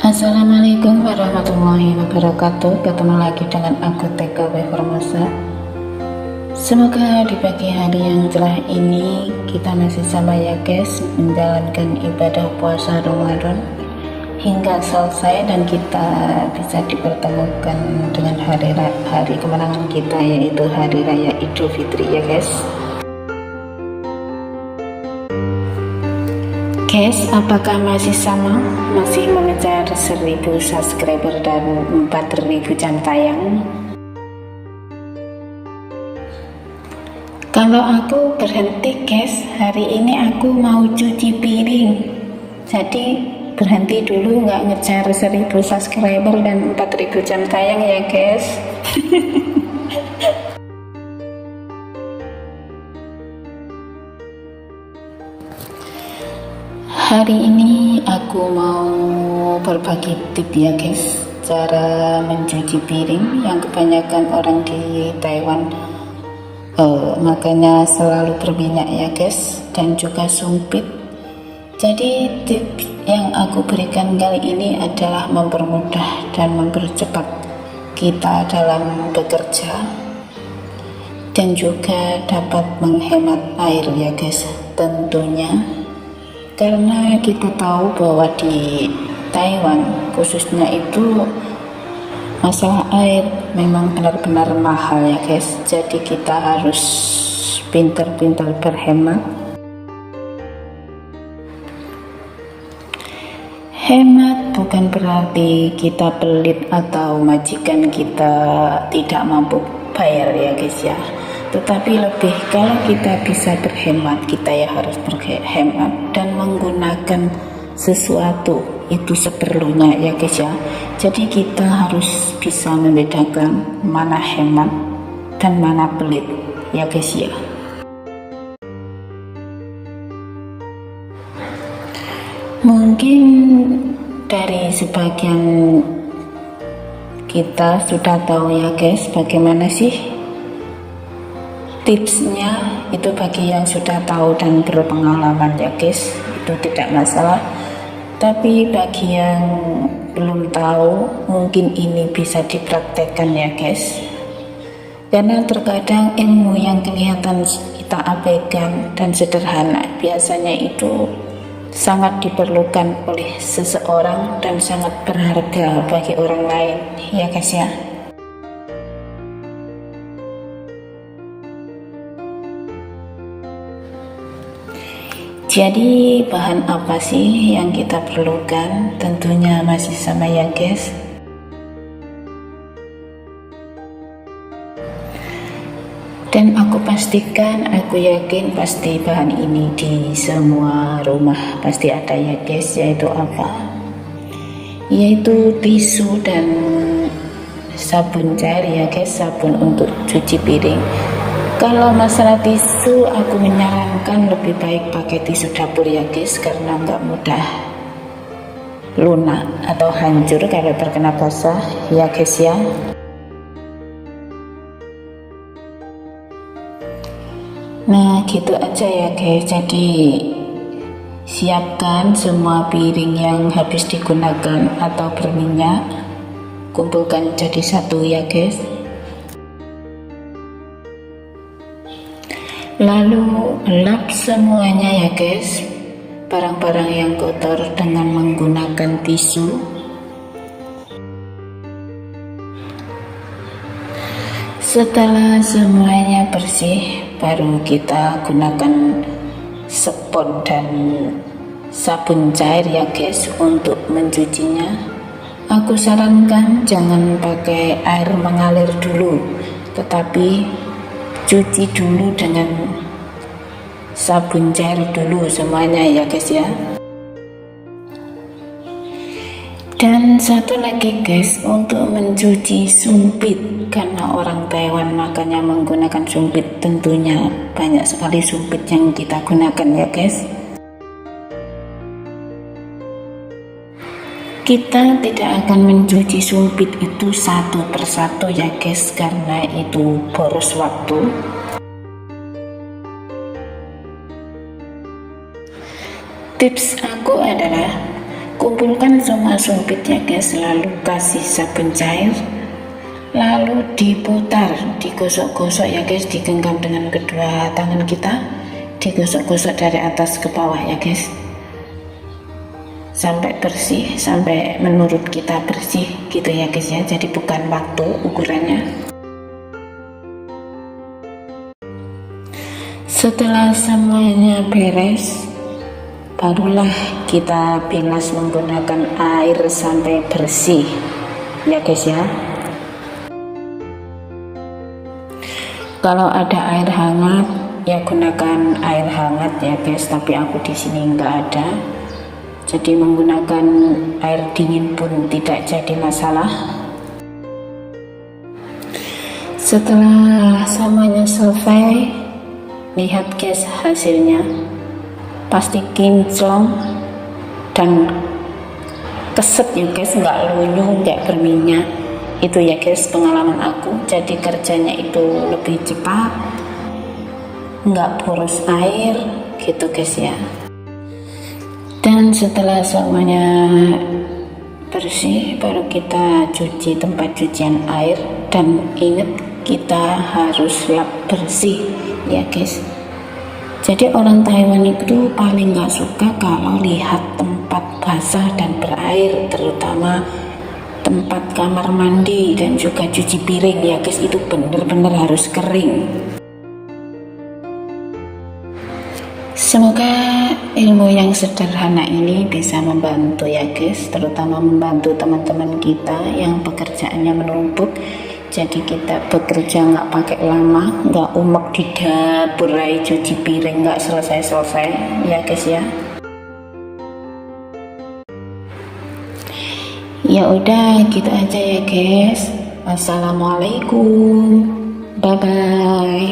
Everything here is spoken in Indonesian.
Assalamualaikum warahmatullahi wabarakatuh. Ketemu lagi dengan aku TKW Hormasa. Semoga di pagi hari yang cerah ini kita masih sama ya guys, menjalankan ibadah puasa Ramadan hingga selesai dan kita bisa dipertemukan dengan hari kemenangan kita, yaitu hari raya Idul Fitri ya guys. Guys, apakah masih sama? Masih mengejar 1000 subscriber dan 4000 jam tayang? Kalau aku berhenti guys, hari ini aku mau cuci piring. Jadi berhenti dulu, nggak ngejar 1000 subscriber dan 4000 jam tayang ya guys. Hari ini aku mau berbagi tips ya guys, cara mencuci piring yang kebanyakan orang di Taiwan makanya selalu berminyak ya guys, dan juga sumpit. Jadi tips yang aku berikan kali ini adalah mempermudah dan mempercepat kita dalam bekerja, dan juga dapat menghemat air ya guys tentunya. Karena kita tahu bahwa di Taiwan khususnya itu masalah air memang benar-benar mahal ya guys. Jadi kita harus pintar-pintar berhemat. Hemat bukan berarti kita pelit atau majikan kita tidak mampu bayar ya guys ya, tetapi lebih kalau kita bisa berhemat, kita ya harus berhemat dan menggunakan sesuatu itu seperlunya ya guys ya. Jadi kita harus bisa membedakan mana hemat dan mana pelit ya guys ya. Mungkin dari sebagian kita sudah tahu ya guys bagaimana sih tipsnya. Itu bagi yang sudah tahu dan berpengalaman ya guys, itu tidak masalah. Tapi bagi yang belum tahu, mungkin ini bisa dipraktekkan ya guys. Karena terkadang ilmu yang kelihatan kita abaikan dan sederhana biasanya itu sangat diperlukan oleh seseorang dan sangat berharga bagi orang lain ya guys ya. Jadi bahan apa sih yang kita perlukan? Tentunya masih sama ya guys. Dan aku pastikan, aku yakin pasti bahan ini di semua rumah pasti ada ya guys, yaitu apa? Yaitu tisu dan sabun cair ya guys, sabun untuk cuci piring. Kalau masalah tisu, aku menyarankan lebih baik pakai tisu dapur ya guys, karena nggak mudah lunak atau hancur kalau terkena basah ya guys ya. Nah gitu aja ya guys. Jadi siapkan semua piring yang habis digunakan atau berminyak, kumpulkan jadi satu ya guys. Lalu lap semuanya ya guys, barang-barang yang kotor dengan menggunakan tisu. Setelah semuanya bersih, baru kita gunakan spons dan sabun cair ya guys untuk mencucinya. Aku sarankan jangan pakai air mengalir dulu, tetapi cuci dulu dengan sabun cair dulu semuanya ya guys ya. Dan satu lagi guys, untuk mencuci sumpit, karena orang Taiwan makanya menggunakan sumpit, tentunya banyak sekali sumpit yang kita gunakan ya guys. Kita tidak akan mencuci sumpit itu satu persatu ya guys, karena itu boros waktu. Tips aku adalah Kumpulkan semua sumpit ya guys, lalu kasih sabun cair, lalu diputar, digosok-gosok ya guys, digenggam dengan kedua tangan kita, digosok-gosok dari atas ke bawah ya guys, sampai bersih, sampai menurut kita bersih gitu ya guys ya. Jadi bukan waktu ukurannya. Setelah semuanya beres, barulah kita bilas menggunakan air sampai bersih ya guys ya. Kalau ada air hangat ya gunakan air hangat ya guys, tapi aku di sini nggak ada, jadi menggunakan air dingin pun tidak jadi masalah. Setelah semuanya selesai, lihat guys hasilnya, pasti kinclong dan keset ya guys, nggak lunyuh, nggak berminyak. Itu ya guys pengalaman aku. Jadi kerjanya itu lebih cepat, nggak boros air gitu guys ya. Dan setelah semuanya bersih, baru kita cuci tempat cucian air. Dan ingat, kita harus lap bersih ya guys. Jadi orang Taiwan itu paling nggak suka kalau lihat tempat basah dan berair, terutama tempat kamar mandi dan juga cuci piring ya guys, itu bener-bener harus kering. Semoga ilmu yang sederhana ini bisa membantu ya guys, terutama membantu teman-teman kita yang pekerjaannya menumpuk. Jadi kita bekerja nggak pakai lama, nggak umek di dapur cuci piring nggak selesai-selesai ya guys ya. Ya udah gitu aja ya guys. Assalamualaikum, bye bye.